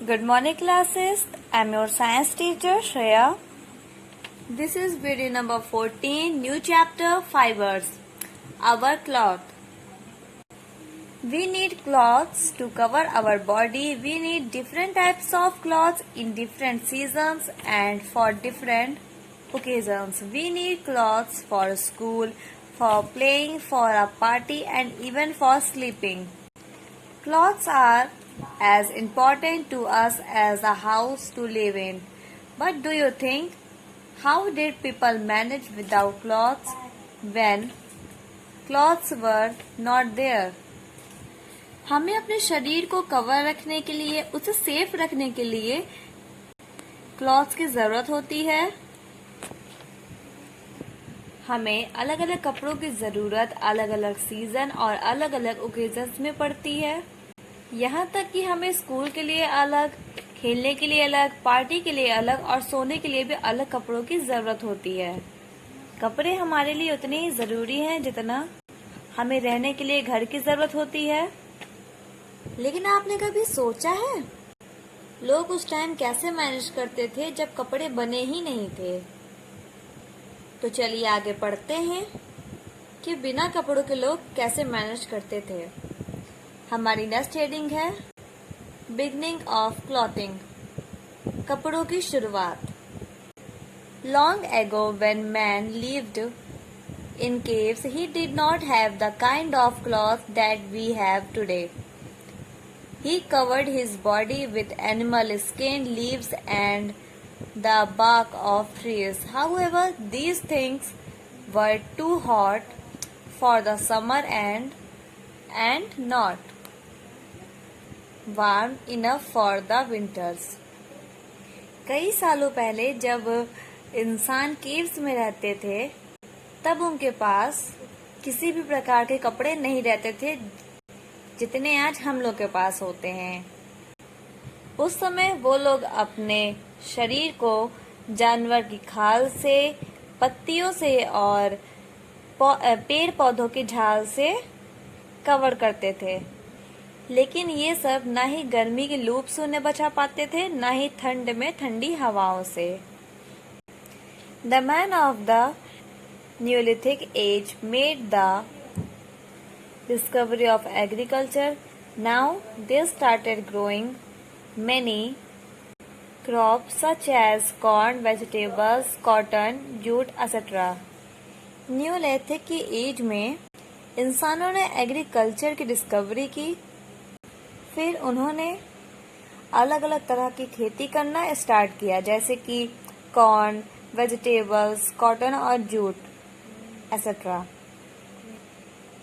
Good morning classes. I'm your science teacher Shreya. This is video number 14, new chapter fibers. Our cloth. We need clothes to cover our body. We need different types of clothes in different seasons and for different occasions. We need clothes for school, for playing, for a party and even for sleeping. Clothes are as important to us as a house to live in. But do you think, how did people manage without clothes when clothes were not there? हमें अपने शरीर को cover रखने के लिए, उसे safe रखने के लिए क्लॉथ्स की जरूरत होती है। हमें अलग अलग कपड़ों की जरूरत अलग अलग सीजन और अलग अलग ओकेजन्स में पड़ती है। यहाँ तक कि हमें स्कूल के लिए अलग, खेलने के लिए अलग, पार्टी के लिए अलग और सोने के लिए भी अलग कपड़ों की जरूरत होती है। कपड़े हमारे लिए उतने ही जरूरी हैं जितना हमें रहने के लिए घर की जरूरत होती है। लेकिन आपने कभी सोचा है लोग उस टाइम कैसे मैनेज करते थे जब कपड़े बने ही नहीं थे? तो चलिए आगे पढ़ते हैं कि बिना कपड़ों के लोग कैसे मैनेज करते थे। हमारी नेक्स्ट हेडिंग है बिगनिंग ऑफ क्लॉथिंग, कपड़ों की शुरुआत। Long ago when man lived in caves he did not have the kind of cloth that we have today. He covered his body with animal skin, leaves and the bark of trees. However, these things were too hot for the summer and not warm enough for the winters. कई सालों पहले जब इंसान caves में रहते थे, तब उनके पास किसी भी प्रकार के कपड़े नहीं रहते थे जितने आज हम लोग के पास होते हैं। उस समय वो लोग अपने शरीर को जानवर की खाल से, पत्तियों से और पेड़ पौधों की झाल से कवर करते थे। लेकिन ये सब ना ही गर्मी की लूप से उन्हें बचा पाते थे, ना ही ठंड में ठंडी हवाओं से। The man of the neolithic age made the discovery of agriculture. Now they started growing many crops such as corn, vegetables, cotton, jute, etc. Neolithic की एज में इंसानों ने एग्रीकल्चर की डिस्कवरी की। फिर उन्होंने अलग अलग तरह की खेती करना स्टार्ट किया, जैसे कि कॉर्न, वेजिटेबल्स, कॉटन और jute etcetera.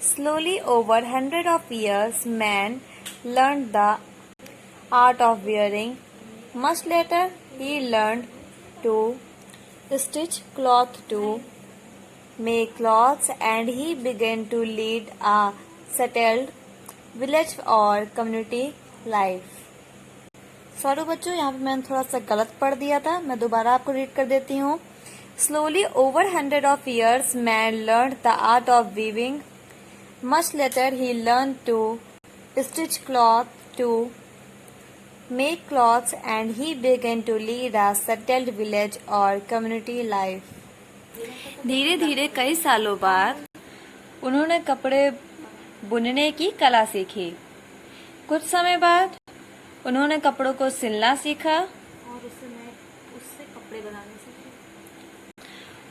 Slowly, over hundred of years, man learned the art of wearing. Much later, he learned to stitch cloth, to make clothes, and he began to lead a settled village or community life. Sorry बच्चों, यहाँ पे मैंने थोड़ा सा गलत पढ़ दिया था, मैं दोबारा आपको रीड कर देती हूँ। Slowly, over hundred of years, man learned the art of weaving. Much later, he learned to stitch cloth, to make clothes, and he began to lead a settled village or community life. धीरे धीरे कई सालों बाद उन्होंने कपड़े बुनने की कला सीखी। कुछ समय बाद उन्होंने कपड़ों को सिलना सीखा और उससे कपड़े बनाने सीखे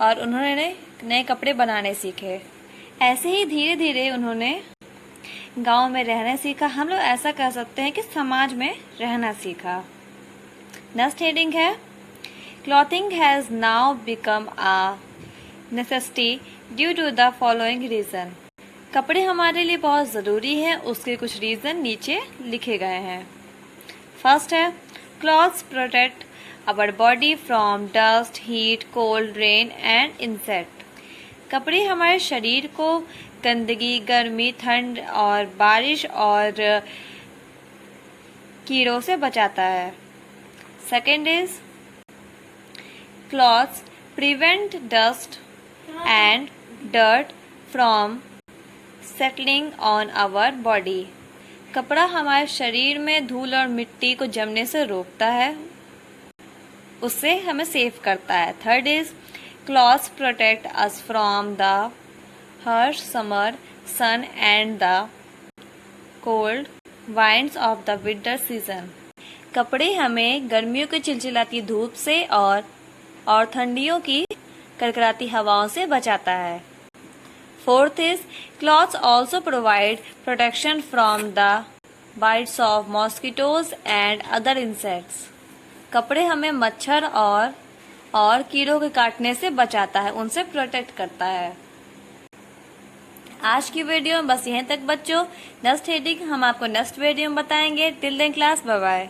और उन्होंने नए कपड़े बनाने सीखे। ऐसे ही धीरे धीरे उन्होंने गांव में रहना सीखा। हम लोग ऐसा कह सकते हैं कि समाज में रहना सीखा। नेक्स्ट हेडिंग है clothing has now become a necessity due to the following reason. कपड़े हमारे लिए बहुत जरूरी हैं, उसके कुछ रीजन नीचे लिखे गए हैं। फर्स्ट है clothes protect our body from dust, heat, cold, rain and insect. कपड़े हमारे शरीर को गंदगी, गर्मी, ठंड और बारिश और कीड़ों से बचाता है। Second is clothes prevent dust and dirt from settling on our body. कपड़ा हमारे शरीर में धूल और मिट्टी को जमने से रोकता है, उससे हमें सेफ करता है। Third is clothes protect us from the harsh summer sun and the cold winds of the winter season. कपड़े हमें गर्मियों की चिलचिलाती धूप से और ठंडियों की करकराती हवाओं से बचाता है। Fourth is clothes also provide protection from the bites of mosquitoes and other insects. कपड़े हमें मच्छर और कीड़ों के काटने से बचाता है, उनसे प्रोटेक्ट करता है। आज की वीडियो में बस यहीं तक बच्चों। नेक्स्ट हेडिंग हम आपको नेक्स्ट वीडियो में बताएंगे। Till then class, bye bye.